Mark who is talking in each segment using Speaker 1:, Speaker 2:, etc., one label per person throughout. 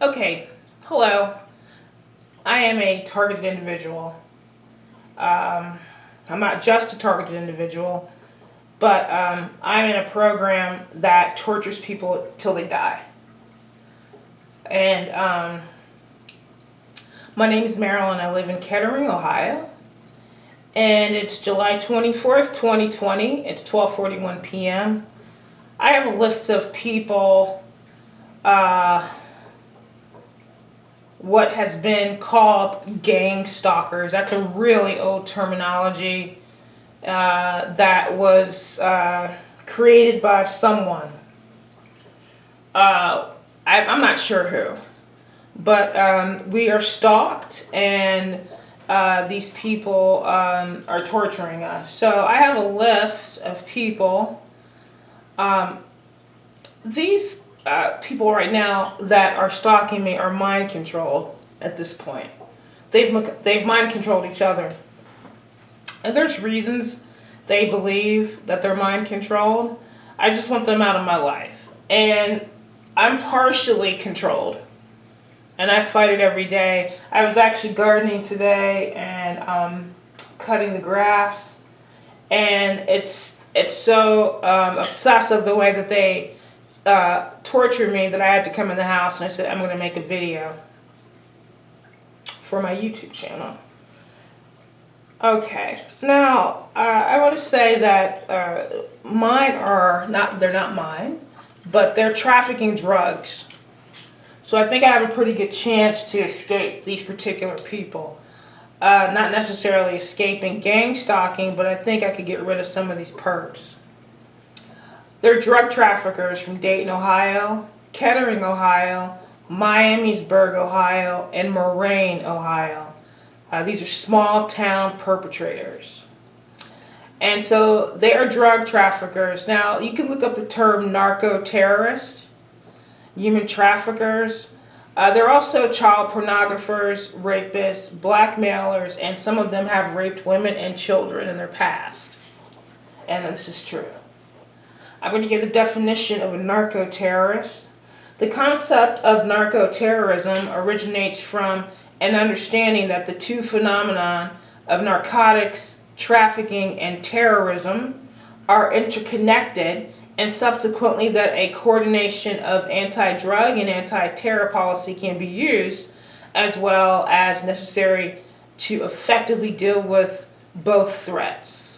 Speaker 1: Okay, hello. I am a targeted individual. I'm not just a targeted individual, but I'm in a program that tortures people till they die. And my name is Marilyn. I live in Kettering, Ohio. And it's July 24th, 2020. It's 12:41 p.m. I have a list of people, what has been called gang stalkers. That's a really old terminology that was created by someone. I'm not sure who, but we are stalked, and these people are torturing us. So I have a list of people. These people right now that are stalking me are mind controlled at this point. They've mind controlled each other. And there's reasons they believe that they're mind controlled. I just want them out of my life. And I'm partially controlled. And I fight it every day. I was actually gardening today and cutting the grass. And it's so obsessive the way that they torture me that I had to come in the house, and I said I'm going to make a video for my YouTube channel. Okay, now I want to say that they're not mine, but they're trafficking drugs. So I think I have a pretty good chance to escape these particular people. Not necessarily escaping gang stalking, but I think I could get rid of some of these perps. They're drug traffickers from Dayton, Ohio, Kettering, Ohio, Miamisburg, Ohio, and Moraine, Ohio. These are small town perpetrators. And so they are drug traffickers. Now, you can look up the term narco-terrorist, human traffickers. They're also child pornographers, rapists, blackmailers, and some of them have raped women and children in their past. And this is true. I'm going to give the definition of a narco-terrorist. The concept of narco-terrorism originates from an understanding that the two phenomena of narcotics, trafficking, and terrorism are interconnected, and subsequently that a coordination of anti-drug and anti-terror policy can be used, as well as necessary to effectively deal with both threats.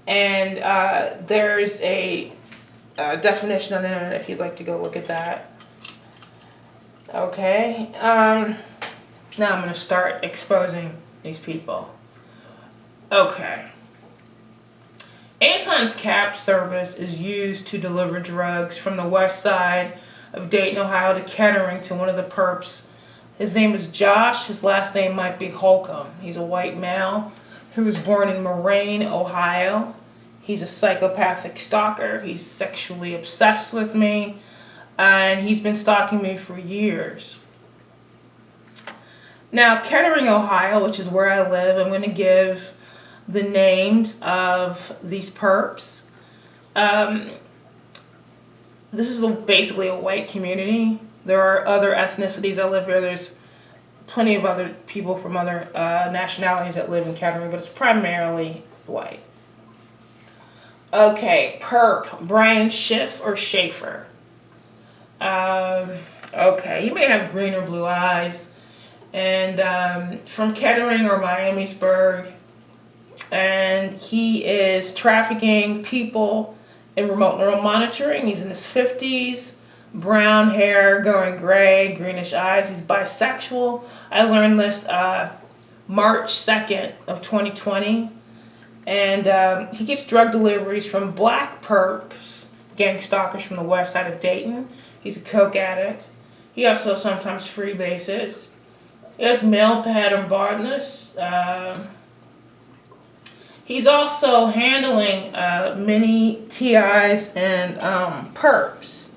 Speaker 1: And there's a definition on the internet if you'd like to go look at that. Okay, now I'm going to start exposing these people. Okay. Anton's cab service is used to deliver drugs from the west side of Dayton, Ohio to Kettering to one of the perps. His name is Josh. His last name might be Holcomb. He's a white male who was born in Moraine, Ohio. He's a psychopathic stalker. He's sexually obsessed with me, and he's been stalking me for years. Now, Kettering, Ohio, which is where I live, I'm going to give the names of these perps. This is basically a white community. There are other ethnicities that live here. There's plenty of other people from other nationalities that live in Kettering, but it's primarily white. Okay, perp, Brian Schiff or Schaefer. Okay, he may have green or blue eyes, and from Kettering or Miamisburg, and he is trafficking people in remote neural monitoring. He's in his 50s, brown hair going gray, greenish eyes. He's bisexual. I learned this March 2nd of 2020. And he gets drug deliveries from black perps, gang stalkers from the west side of Dayton. He's a coke addict. He also sometimes freebases. He has male pattern baldness. He's also handling many TIs and perps.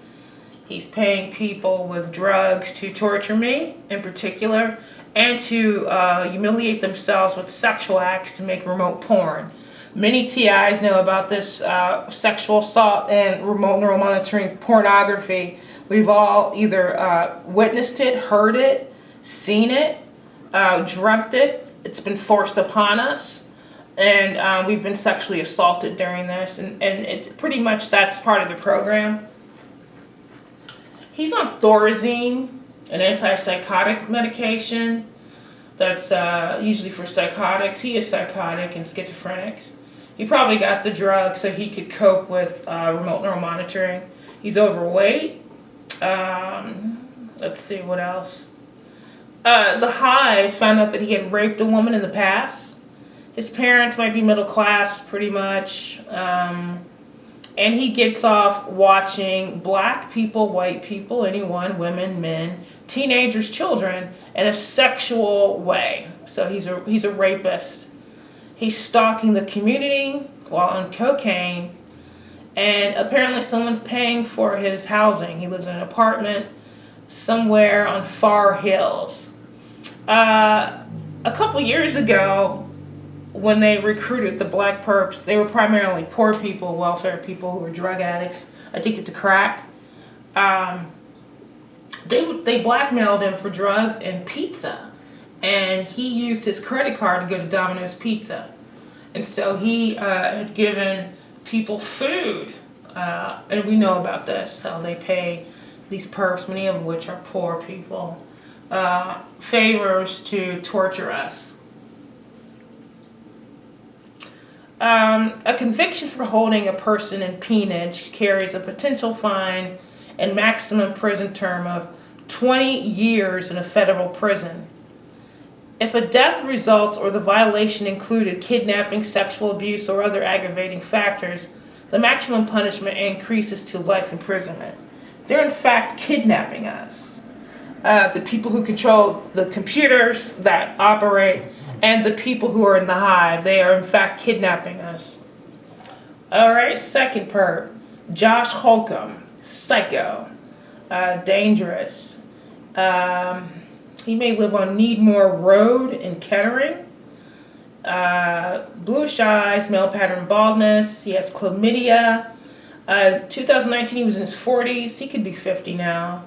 Speaker 1: He's paying people with drugs to torture me in particular, and to humiliate themselves with sexual acts to make remote porn. Many TIs know about this sexual assault and remote neural monitoring pornography. We've all either witnessed it, heard it, seen it, dreamt it. It's been forced upon us, and we've been sexually assaulted during this, and it pretty much that's part of the program. He's on Thorazine, an antipsychotic medication that's usually for psychotics. He is psychotic and schizophrenics. He probably got the drug so he could cope with remote neural monitoring. He's overweight. Let's see, what else? The Hive found out that he had raped a woman in the past. His parents might be middle class, pretty much. And he gets off watching black people, white people, anyone, women, men, teenagers, children, in a sexual way. So he's a rapist. He's stalking the community while on cocaine. And apparently someone's paying for his housing. He lives in an apartment somewhere on Far Hills. A couple years ago, when they recruited the black perps, they were primarily poor people, welfare people who were drug addicts, addicted to crack. They blackmailed him for drugs and pizza, and he used his credit card to go to Domino's Pizza. And so he had given people food, and we know about this, how they pay these perps, many of which are poor people, favors to torture us. A conviction for holding a person in peonage carries a potential fine and maximum prison term of 20 years in a federal prison. If a death results or the violation included kidnapping, sexual abuse, or other aggravating factors, the maximum punishment increases to life imprisonment. They're in fact kidnapping us. The people who control the computers that operate and the people who are in the Hive, they are in fact kidnapping us. All right, second perp, Josh Holcomb, psycho, dangerous. He may live on Needmore Road in Kettering. Bluish eyes, male pattern baldness. He has chlamydia. 2019, he was in his 40s. He could be 50 now.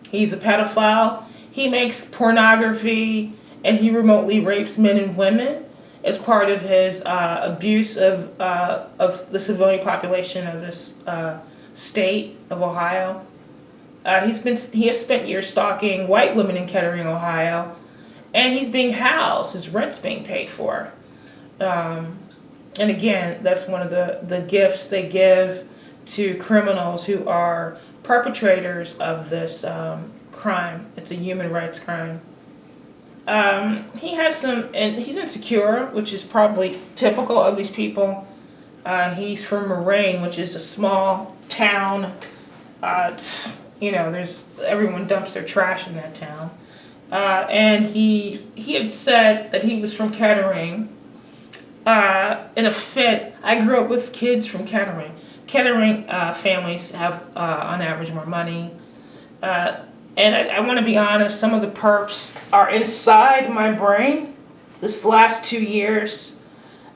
Speaker 1: He's a pedophile. He makes pornography, and he remotely rapes men and women as part of his abuse of the civilian population of this state of Ohio. He has spent years stalking white women in Kettering, Ohio, and he's being housed. His rent's being paid for. And again, that's one of the gifts they give to criminals who are perpetrators of this crime. It's a human rights crime. He has and he's insecure, which is probably typical of these people. He's from Moraine, which is a small town. Everyone dumps their trash in that town. And he had said that he was from Kettering. In a fit, I grew up with kids from Kettering. Kettering families have, on average, more money. And I want to be honest, some of the perps are inside my brain. This last 2 years,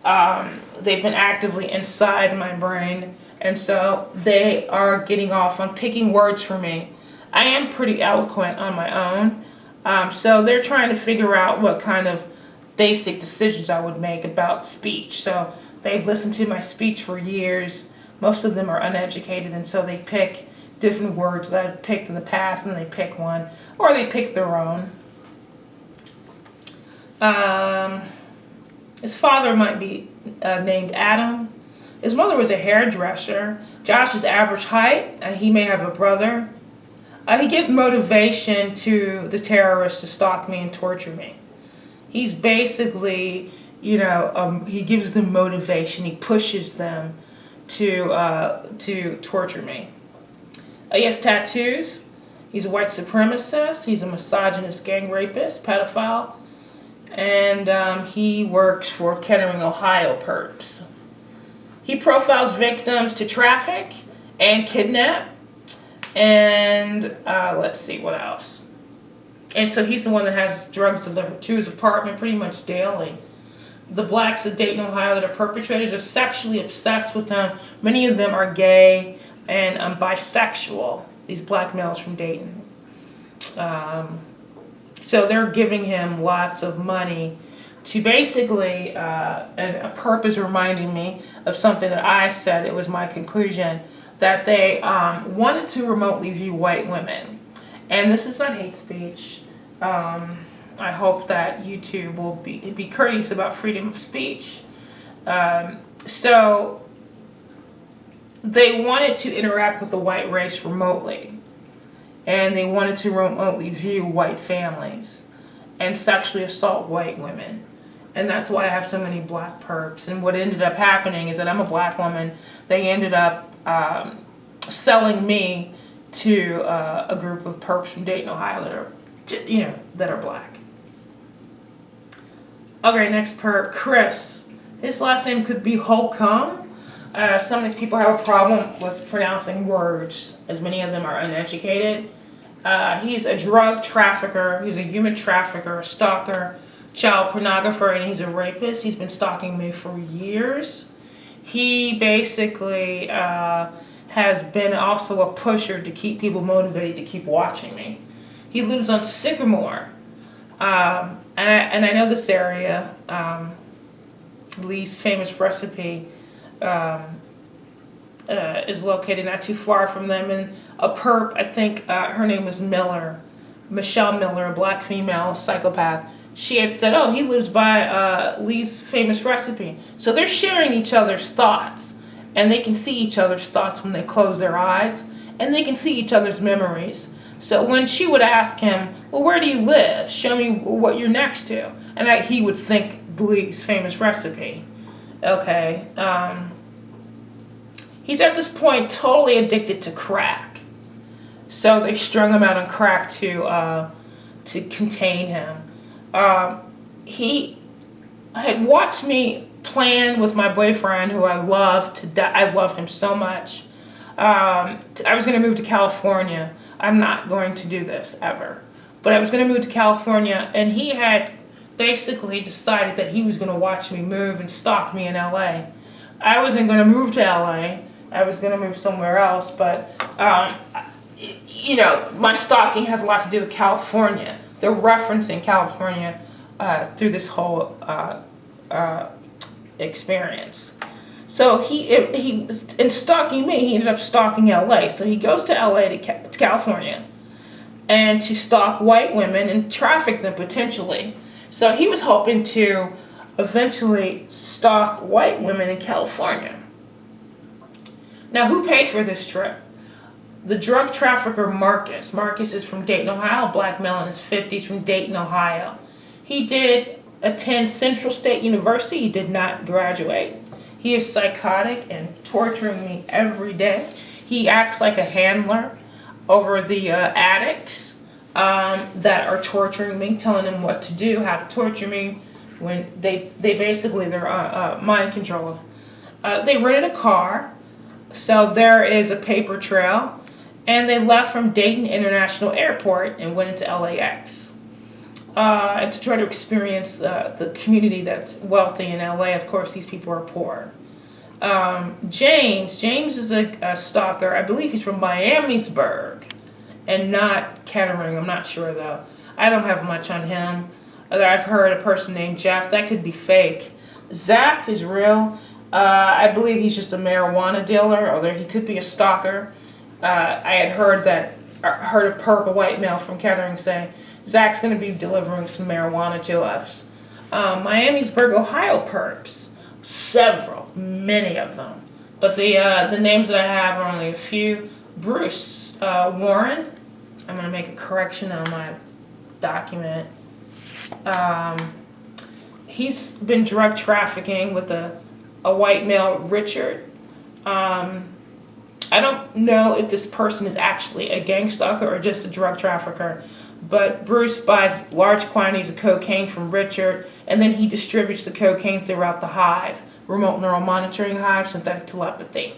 Speaker 1: they've been actively inside my brain. And so they are getting off on picking words for me. I am pretty eloquent on my own. So they're trying to figure out what kind of basic decisions I would make about speech. So they've listened to my speech for years. Most of them are uneducated, and so they pick different words that I've picked in the past, and they pick one, or they pick their own. His father might be named Adam. His mother was a hairdresser. Josh's average height. He may have a brother. He gives motivation to the terrorists to stalk me and torture me. He's basically, he gives them motivation. He pushes them to torture me. He has tattoos. He's a white supremacist. He's a misogynist gang rapist, pedophile. And he works for Kettering, Ohio perps. He profiles victims to traffic and kidnap. And let's see, what else? And so he's the one that has drugs delivered to his apartment pretty much daily. the blacks of Dayton, Ohio that are perpetrators are sexually obsessed with them. Many of them are gay and bisexual, these black males from Dayton. So they're giving him lots of money to basically, and a perp is reminding me of something that I said, it was my conclusion, that they wanted to remotely view white women. And this is not hate speech. I hope that YouTube will be courteous about freedom of speech. So they wanted to interact with the white race remotely. And they wanted to remotely view white families and sexually assault white women. And that's why I have so many black perps. And what ended up happening is that I'm a black woman. They ended up selling me to a group of perps from Dayton, Ohio that are black. Okay, next perp, Chris. His last name could be Holcomb. Some of these people have a problem with pronouncing words, as many of them are uneducated. He's a drug trafficker, he's a human trafficker, a stalker, child pornographer, and he's a rapist. He's been stalking me for years. He basically has been also a pusher to keep people motivated to keep watching me. He lives on Sycamore. And I know this area, Lee's famous recipe is located not too far from them. And a perp, I think her name was Miller, Michelle Miller, a black female psychopath. She had said, oh, he lives by Lee's famous recipe. So they're sharing each other's thoughts. And they can see each other's thoughts when they close their eyes. And they can see each other's memories. So when she would ask him, well, where do you live? Show me what you're next to. And he would think Lee's famous recipe. Okay. He's at this point totally addicted to crack. So they strung him out on crack to contain him. He had watched me plan with my boyfriend, who I love to die. I love him so much. I was going to move to California. I'm not going to do this ever. But I was going to move to California, and he had basically decided that he was going to watch me move and stalk me in LA. I wasn't going to move to LA. I was going to move somewhere else, but, my stalking has a lot to do with California. They're referencing California through this whole experience. So he was in stalking me. He ended up stalking LA. So he goes to LA to California, and to stalk white women and traffic them potentially. So he was hoping to eventually stalk white women in California. Now, who paid for this trip? The drug trafficker Marcus. Marcus is from Dayton, Ohio, a black male in his 50s from Dayton, Ohio. He did attend Central State University. He did not graduate. He is psychotic and torturing me every day. He acts like a handler over the addicts that are torturing me, telling them what to do, how to torture me, when they're mind control. They rented a car, so there is a paper trail, and they left from Dayton International Airport and went into LAX. And to try to experience the community that's wealthy in LA. Of course, these people are poor. James is a stalker. I believe he's from Miamisburg and not Kettering. I'm not sure though. I don't have much on him. I've heard a person named Jeff. That could be fake. Zach is real. I believe he's just a marijuana dealer, or he could be a stalker. I had heard a perp, a white male from Kettering, say, Zach's going to be delivering some marijuana to us. Miamisburg, Ohio perps. Many of them. But the names that I have are only a few. Bruce Warren. I'm going to make a correction on my document. He's been drug trafficking with a white male, Richard. I don't know if this person is actually a gang stalker or just a drug trafficker, but Bruce buys large quantities of cocaine from Richard, and then he distributes the cocaine throughout the Hive, remote neural monitoring Hive, synthetic telepathy.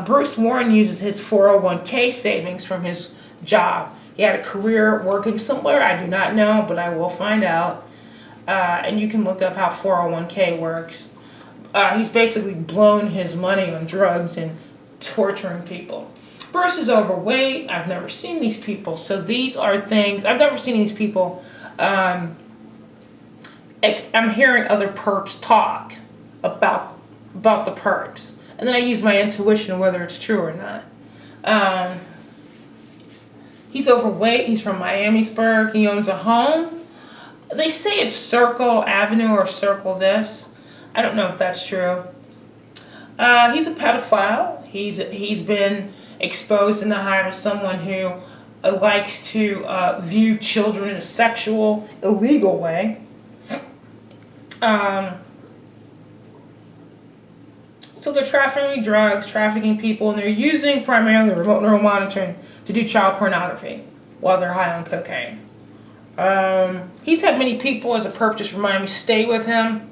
Speaker 1: Bruce Warren uses his 401k savings from his job. He had a career working somewhere, I do not know, but I will find out. and you can look up how 401k works. He's basically blown his money on drugs and torturing people. Bruce is overweight. I've never seen these people. So these are things, I've never seen these people. I'm hearing other perps talk about the perps. And then I use my intuition whether it's true or not. He's overweight. He's from Miamisburg. He owns a home. They say it's Circle Avenue or Circle this. I don't know if that's true. He's a pedophile. He's been exposed in the Hive as someone who likes to view children in a sexual, illegal way. So they're trafficking drugs, trafficking people, and they're using primarily remote neural monitoring to do child pornography while they're high on cocaine. He's had many people as a perp just remind me stay with him.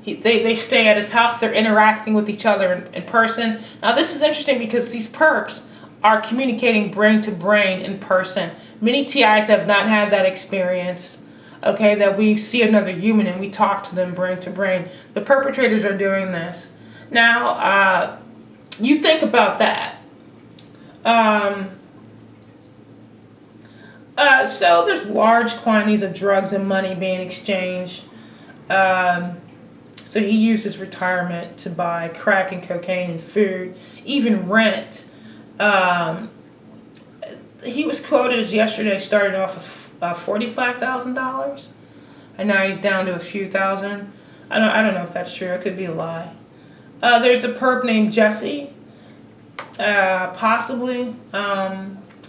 Speaker 1: They stay at his house. They're interacting with each other in person. Now this is interesting because these perps are communicating brain to brain in person. Many TIs have not had that experience. Okay, that we see another human and we talk to them brain to brain. The perpetrators are doing this. Now, you think about that. So there's large quantities of drugs and money being exchanged. So he used his retirement to buy crack and cocaine and food, even rent. He was quoted as yesterday starting off with $45,000, and now he's down to a few thousand. I don't know if that's true. It could be a lie. There's a perp named Jesse, possibly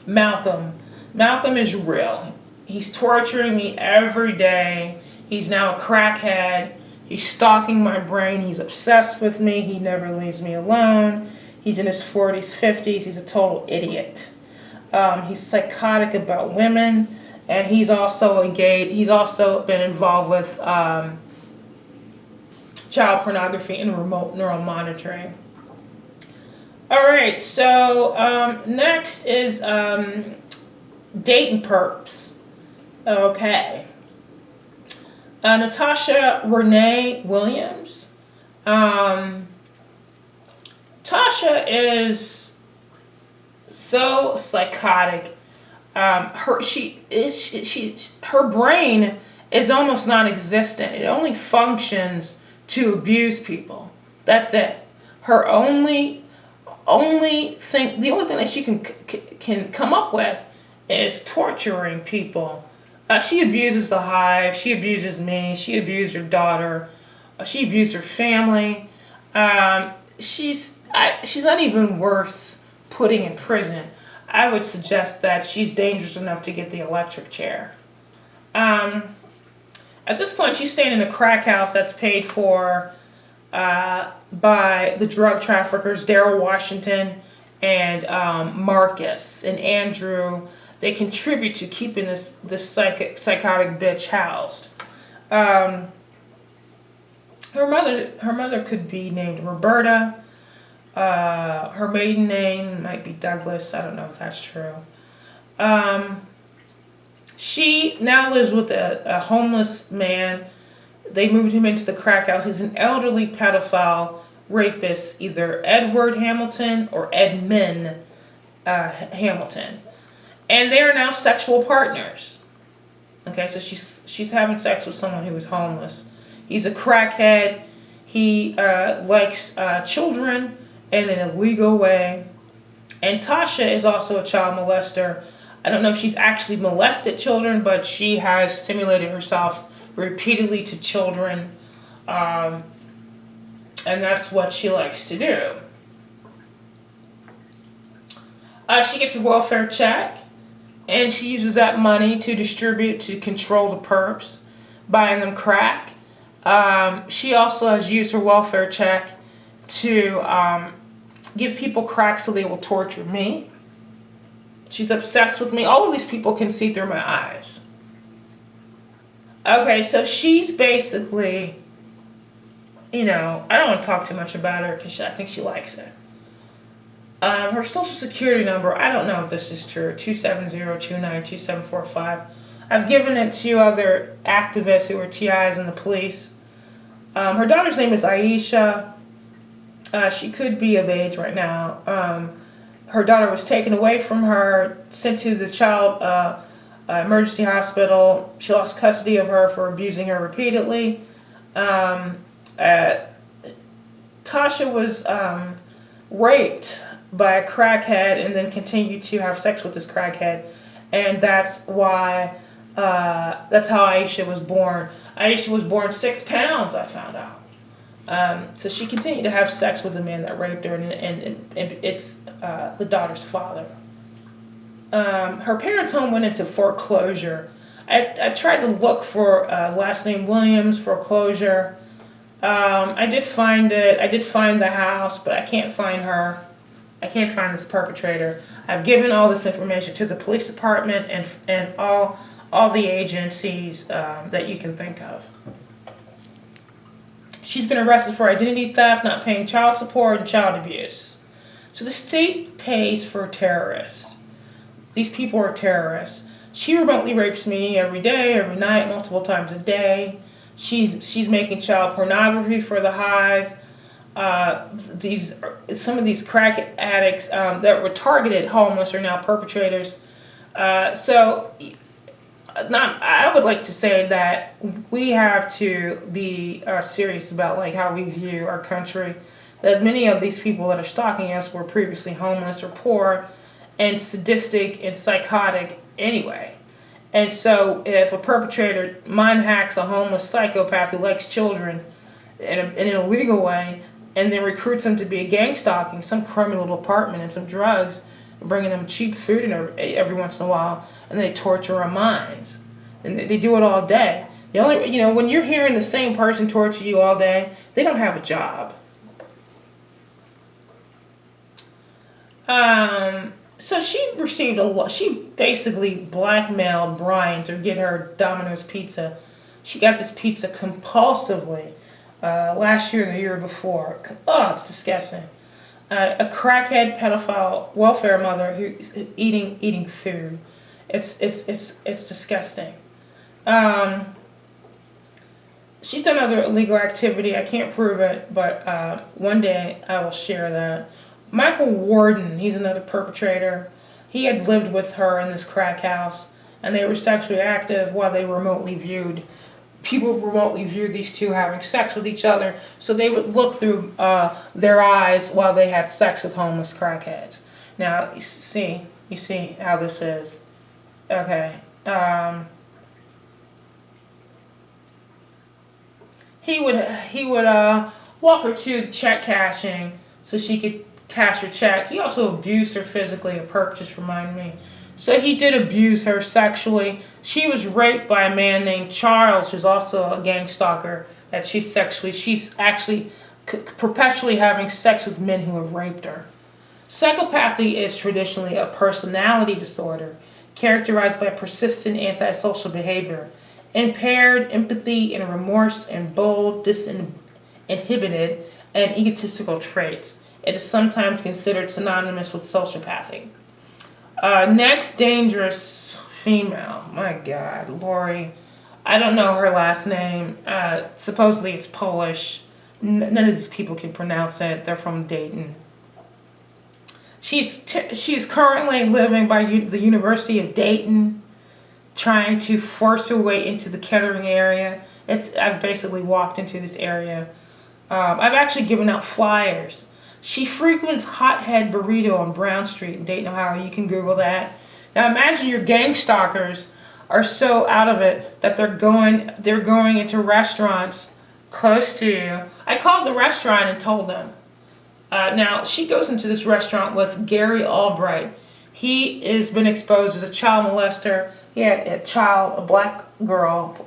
Speaker 1: Malcolm. Malcolm is real. He's torturing me every day. He's now a crackhead. He's stalking my brain. He's obsessed with me. He never leaves me alone. He's in his 40s, 50s. He's a total idiot. He's psychotic about women, and he's also engaged. He's also been involved with child pornography and remote neural monitoring. All right, so next is Dayton perps. Okay. Natasha Renee Williams. Tasha is so psychotic. Her brain is almost non-existent. It only functions to abuse people. That's it. Her only thing that she can come up with is torturing people. She abuses the Hive. She abuses me. She abused her daughter. She abused her family. She's not even worth putting in prison. I would suggest that she's dangerous enough to get the electric chair. At this point, she's staying in a crack house that's paid for by the drug traffickers Daryl Washington and Marcus and Andrew. They contribute to keeping this psychotic bitch housed. Her mother could be named Roberta. Her maiden name might be Douglas. I don't know if that's true. She now lives with a homeless man. They moved him into the crack house. He's an elderly pedophile rapist, either Edward Hamilton or Edmund Hamilton. And they are now sexual partners. Okay, so she's having sex with someone who is homeless. He's a crackhead. He likes children in an illegal way. And Tasha is also a child molester. I don't know if she's actually molested children, but she has stimulated herself repeatedly to children. And that's what she likes to do. She gets a welfare check, and she uses that money to distribute, to control the perps, buying them crack. She also has used her welfare check to give people crack so they will torture me. She's obsessed with me. All of these people can see through my eyes. Okay, so she's basically, I don't want to talk too much about her because I think she likes it. Her social security number, I don't know if this is true, 270-29-2745. I've given it to other activists who are TIs in the police. Her daughter's name is Aisha. She could be of age right now. Her daughter was taken away from her, sent to the child emergency hospital. She lost custody of her for abusing her repeatedly. Tasha was raped by a crackhead and then continued to have sex with this crackhead. And that's why, that's how Aisha was born. Aisha was born 6 pounds, I found out. So she continued to have sex with the man that raped her, and it's the daughter's father. Her parents' home went into foreclosure. I tried to look for last name Williams foreclosure. I did find it. I did find the house, but I can't find her. I can't find this perpetrator. I've given all this information to the police department and all the agencies that you can think of. She's been arrested for identity theft, not paying child support, and child abuse. So the state pays for terrorists. These people are terrorists. She remotely rapes me every day, every night, multiple times a day. She's making child pornography for the Hive. Some of these crack addicts that were targeted homeless are now perpetrators. I would like to say that we have to be serious about like how we view our country. That many of these people that are stalking us were previously homeless or poor and sadistic and psychotic anyway. And so if a perpetrator mind hacks a homeless psychopath who likes children in an illegal way and then recruits them to be a gang stalking some crummy little apartment and some drugs, bringing them cheap food every once in a while, and they torture our minds. And they do it all day. The only, when you're hearing the same person torture you all day, they don't have a job. So she received she basically blackmailed Brian to get her Domino's pizza. She got this pizza compulsively last year and the year before. Oh, it's disgusting. A crackhead pedophile welfare mother who's eating food. It's disgusting. She's done other illegal activity. I can't prove it, but one day I will share that. Michael Warden, he's another perpetrator. He had lived with her in this crack house, and they were sexually active while they remotely viewed. People remotely viewed these two having sex with each other, so they would look through their eyes while they had sex with homeless crackheads. Now, you see how this is. Okay. He would walk her to check cashing so she could cash her check. He also abused her physically. A perp just reminded me. So he did abuse her sexually. She was raped by a man named Charles, who's also a gang stalker. She's actually perpetually having sex with men who have raped her. Psychopathy is traditionally a personality disorder characterized by persistent antisocial behavior, impaired empathy and remorse, and bold, disinhibited, and egotistical traits. It is sometimes considered synonymous with sociopathy. Next dangerous female. My God, Lori. I don't know her last name. Supposedly it's Polish. None of these people can pronounce it. They're from Dayton. She's currently living by the University of Dayton, trying to force her way into the Kettering area. I've basically walked into this area. I've actually given out flyers. She frequents Hothead Burrito on Brown Street in Dayton, Ohio. You can Google that. Now imagine your gang stalkers are so out of it that they're going into restaurants close to you. I called the restaurant and told them. Now she goes into this restaurant with Gary Albright. He has been exposed as a child molester. He had a black girl,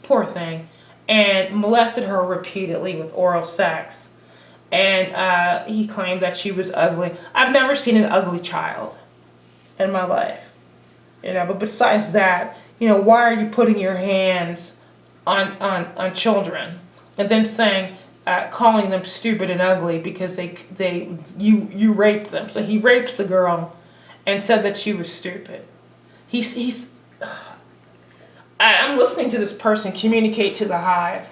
Speaker 1: poor thing, and molested her repeatedly with oral sex. And he claimed that she was ugly. I've never seen an ugly child in my life. But besides that, why are you putting your hands on children and then saying, calling them stupid and ugly because you raped them? So he raped the girl and said that she was stupid. I'm listening to this person communicate to the Hive.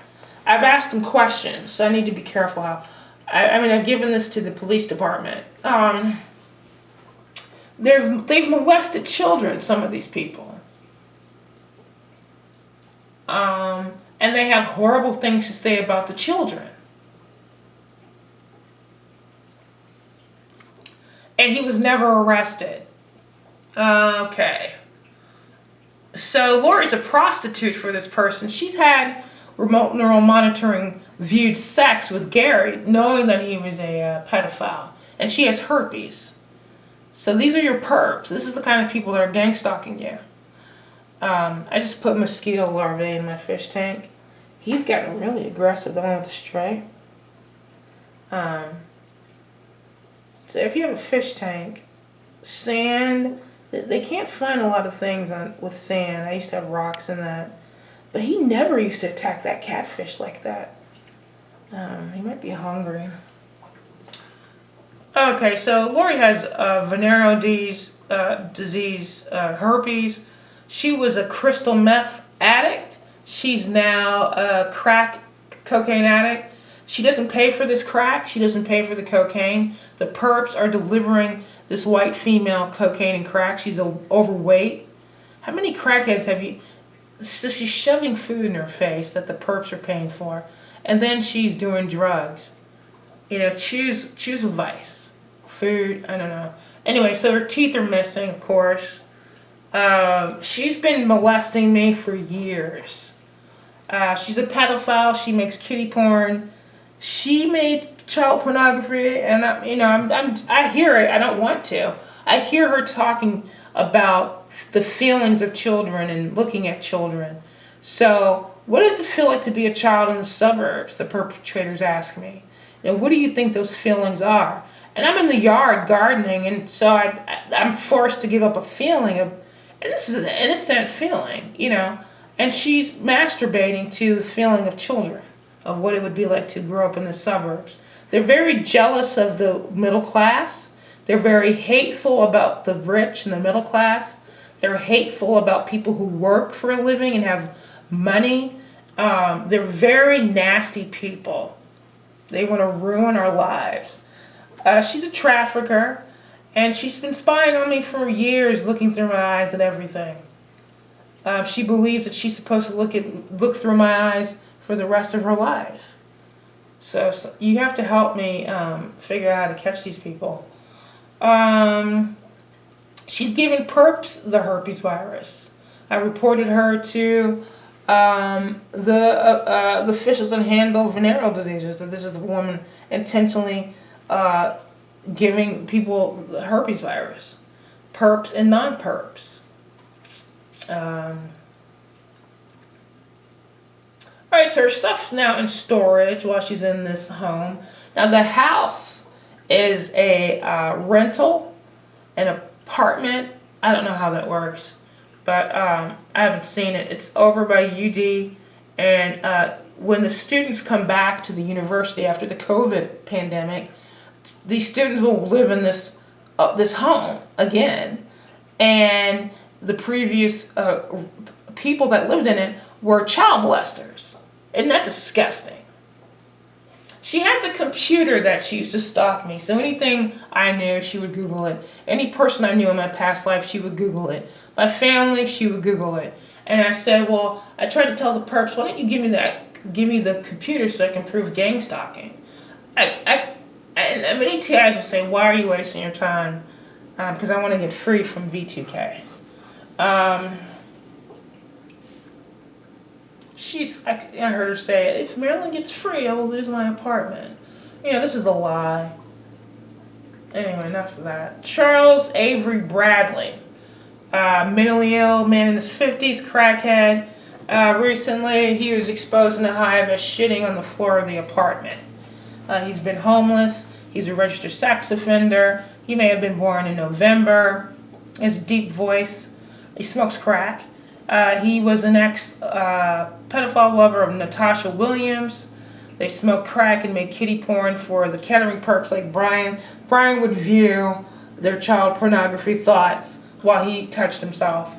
Speaker 1: I've asked them questions, so I need to be careful how. I mean, I've given this to the police department. They've molested children, some of these people. And they have horrible things to say about the children. And he was never arrested. Okay. So Lori's a prostitute for this person. She's had remote neural monitoring viewed sex with Gary, knowing that he was a pedophile. And she has herpes. So these are your perps. This is the kind of people that are gang stalking you. I just put mosquito larvae in my fish tank. He's gotten really aggressive, the one with the stray. So if you have a fish tank, sand, they can't find a lot of things with sand. I used to have rocks in that. But he never used to attack that catfish like that. He might be hungry. Okay, so Lori has venereal disease, herpes. She was a crystal meth addict. She's now a crack cocaine addict. She doesn't pay for this crack. She doesn't pay for the cocaine. The perps are delivering this white female cocaine and crack. She's overweight. How many crackheads have you... So she's shoving food in her face that the perps are paying for. And then she's doing drugs. You know, choose a vice. Food, I don't know. Anyway, so her teeth are missing, of course. She's been molesting me for years. She's a pedophile. She makes kitty porn. She made child pornography, and I hear it. I don't want to. I hear her talking about the feelings of children and looking at children. So, what does it feel like to be a child in the suburbs? The perpetrators ask me. And what do you think those feelings are? And I'm in the yard gardening, and so I'm forced to give up a feeling of, and this is an innocent feeling, you know. And she's masturbating to the feeling of children, of what it would be like to grow up in the suburbs. They're very jealous of the middle class. They're very hateful about the rich and the middle class. They're hateful about people who work for a living and have money. They're very nasty people. They want to ruin our lives. She's a trafficker, and she's been spying on me for years, looking through my eyes and everything. She believes that she's supposed to look through my eyes for the rest of her life. So you have to help me figure out how to catch these people. She's given perps the herpes virus. I reported her to the officials that handle venereal diseases, that this is a woman intentionally giving people the herpes virus. Perps and non-perps. Alright, so her stuff's now in storage while she's in this home. Now the house is a rental, an apartment. I don't know how that works, but I haven't seen it. It's over by UD, and when the students come back to the university after the COVID pandemic, these students will live in this home again, and the previous people that lived in it were child molesters. Isn't that disgusting? She has a computer that she used to stalk me. So anything I knew, she would Google it. Any person I knew in my past life, she would Google it. My family, she would Google it. And I said, well, I tried to tell the perps, why don't you give me the computer so I can prove gang stalking? And many TIs will say, why are you wasting your time? Because I want to get free from V2K. I heard her say, if Marilyn gets free, I will lose my apartment. You know, this is a lie. Anyway, enough of that. Charles Avery Bradley, mentally ill, man in his 50s, crackhead. Recently, he was exposed in the Hive as shitting on the floor of the apartment. He's been homeless. He's a registered sex offender. He may have been born in November. His deep voice. He smokes crack. He was an ex-pedophile lover of Natasha Williams. They smoked crack and made kitty porn for the Kettering perps like Brian. Brian would view their child pornography thoughts while he touched himself.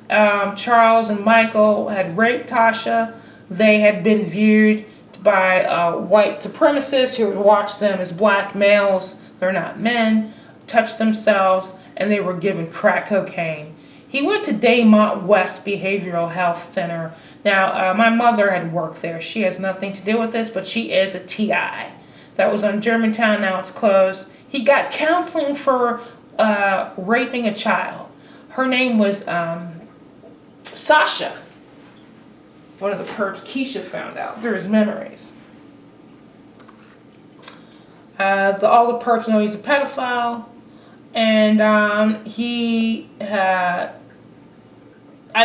Speaker 1: Charles and Michael had raped Tasha. They had been viewed by white supremacists who would watch them as black males, they're not men, touch themselves, and they were given crack cocaine. He went to Daymont West Behavioral Health Center. Now, my mother had worked there. She has nothing to do with this, but she is a TI. That was on Germantown, now it's closed. He got counseling for raping a child. Her name was Sasha. One of the perps Keisha found out through his memories. All the perps know he's a pedophile, and I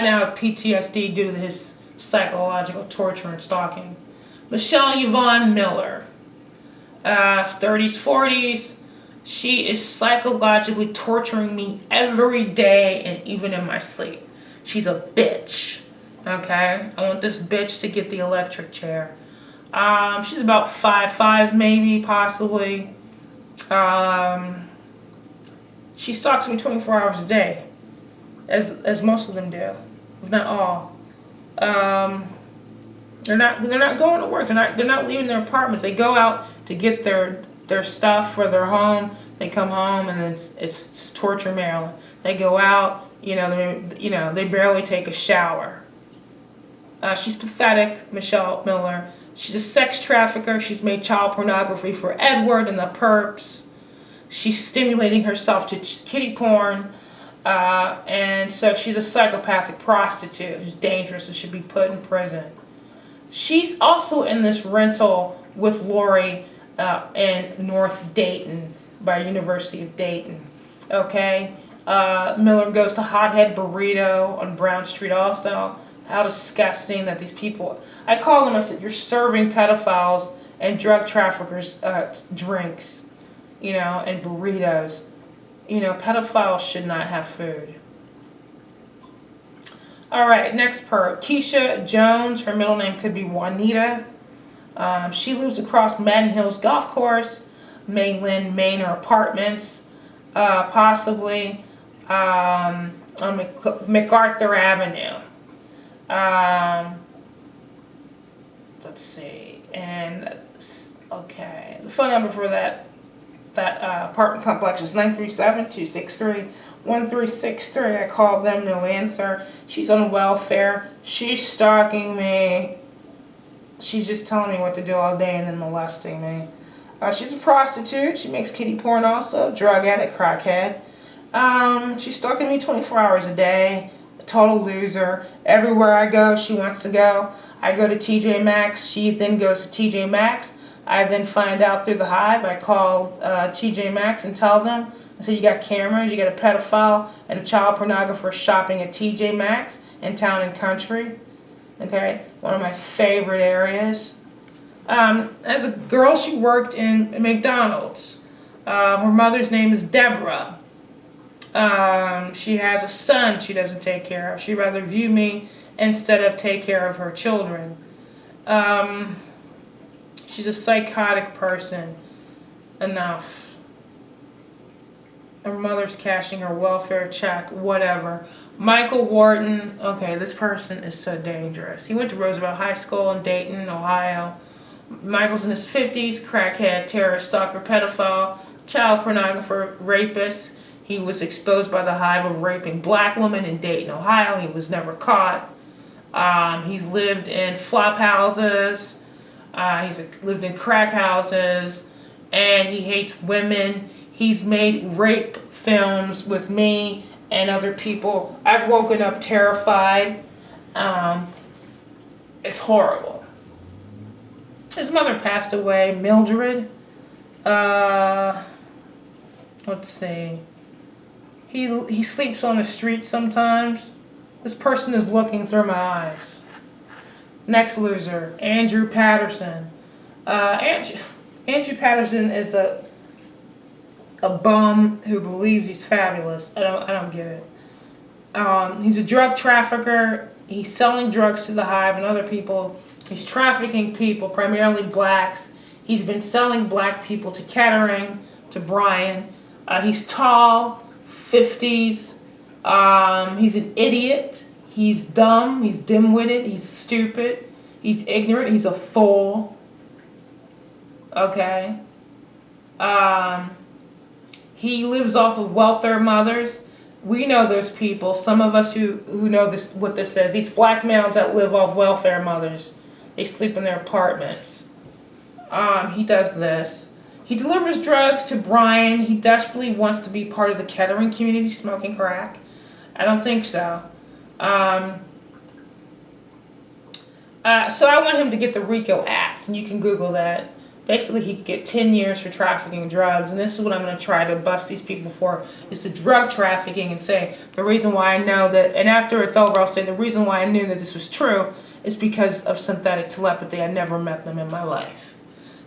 Speaker 1: now have PTSD due to his psychological torture and stalking. Michelle Yvonne Miller, 30s, 40s. She is psychologically torturing me every day and even in my sleep. She's a bitch. Okay? I want this bitch to get the electric chair. She's about 5'5", maybe, possibly. She stalks me 24 hours a day, as most of them do, if not all. They're not going to work. They're not leaving their apartments. They go out to get their stuff for their home. They come home and it's torture Maryland. They go out, they barely take a shower. She's pathetic, Michelle Miller. She's a sex trafficker. She's made child pornography for Edward and the perps. She's stimulating herself to kiddie porn. And so she's a psychopathic prostitute who's dangerous and should be put in prison. She's also in this rental with Lori in North Dayton by University of Dayton. Okay? Miller goes to Hothead Burrito on Brown Street also. How disgusting that these people... I call them, I said, you're serving pedophiles and drug traffickers drinks, and burritos. Pedophiles should not have food. All right, next perp. Keisha Jones. Her middle name could be Juanita. She lives across Madden Hills Golf Course, Mayland Manor Apartments, possibly on MacArthur Avenue. Let's see, and okay, the phone number for that apartment complex is 937-263-1363. I called them, no answer. She's on welfare. She's stalking me. She's just telling me what to do all day and then molesting me. She's a prostitute. She makes kiddie porn also. Drug addict, crackhead. She's stalking me 24 hours a day. A total loser. Everywhere I go, she wants to go. I go to TJ Maxx. She then goes to TJ Maxx. I then find out through the Hive. I call TJ Maxx and tell them. I say, you got cameras, you got a pedophile and a child pornographer shopping at TJ Maxx in Town and Country. Okay, one of my favorite areas. As a girl, she worked in McDonald's. Her mother's name is Deborah. She has a son she doesn't take care of. She'd rather view me instead of take care of her children. She's a psychotic person. Enough. Her mother's cashing her welfare check, whatever. Michael Wharton. Okay, this person is so dangerous. He went to Roosevelt High School in Dayton, Ohio. Michael's in his 50s, crackhead, terrorist, stalker, pedophile, child pornographer, rapist. He was exposed by the Hive of raping black women in Dayton, Ohio. He was never caught. He's lived in flop houses. He's lived in crack houses. And he hates women. He's made rape films with me and other people. I've woken up terrified. It's horrible. His mother passed away, Mildred. Let's see. He sleeps on the street sometimes. This person is looking through my eyes. Next loser, Andrew Patterson. Andrew Patterson is a bum who believes he's fabulous. I don't get it. He's a drug trafficker. He's selling drugs to the Hive and other people. He's trafficking people, primarily blacks. He's been selling black people to Kettering, to Brian. He's tall, 50s. He's an idiot. He's dumb, he's dim-witted, he's stupid, he's ignorant, he's a fool. Okay? He lives off of welfare mothers. We know those people, some of us who know this, what this says. These black males that live off welfare mothers. They sleep in their apartments. He does this. He delivers drugs to Brian. He desperately wants to be part of the Kettering community smoking crack. I don't think so. So I want him to get the RICO Act, and you can Google that. Basically, he could get 10 years for trafficking drugs, and this is what I'm going to try to bust these people for, is the drug trafficking, and say the reason why I know that, and after it's over, I'll say the reason why I knew that this was true is because of synthetic telepathy. I never met them in my life.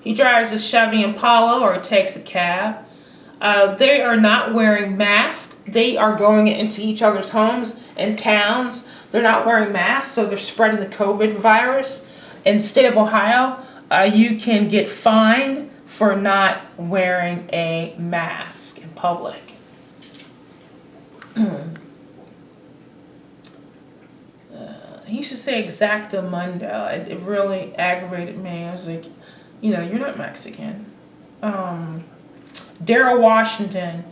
Speaker 1: He drives a Chevy Impala, or he takes a cab. They are not wearing masks. They are going into each other's homes and towns. They're not wearing masks, so they're spreading the COVID virus. In the state of Ohio, you can get fined for not wearing a mask in public. He used to say exactamundo. It really aggravated me. I was like, you know, you're not Mexican. Daryl Washington,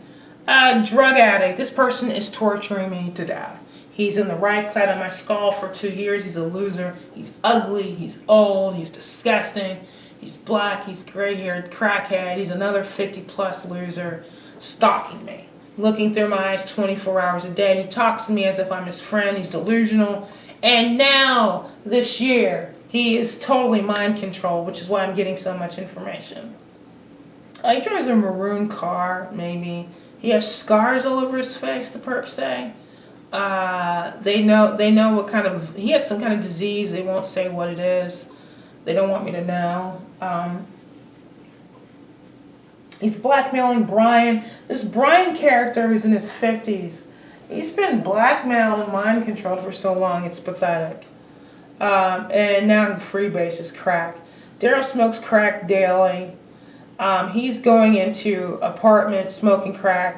Speaker 1: drug addict. This person is torturing me to death. He's in the right side of my skull for 2 years. He's a loser. He's ugly. He's old. He's disgusting. He's black. He's gray-haired crackhead. He's another 50-plus loser stalking me, looking through my eyes 24 hours a day. He talks to me as if I'm his friend. He's delusional. And now, this year, he is totally mind controlled, which is why I'm getting so much information. He drives a maroon car, maybe. He has scars all over his face, the perps say. They know what kind of, he has some kind of disease. They won't say what it is. They don't want me to know. He's blackmailing Brian. This Brian character is in his 50s. He's been blackmailed and mind controlled for so long, it's pathetic. And now he freebases crack. Daryl smokes crack daily. He's going into apartments, smoking crack.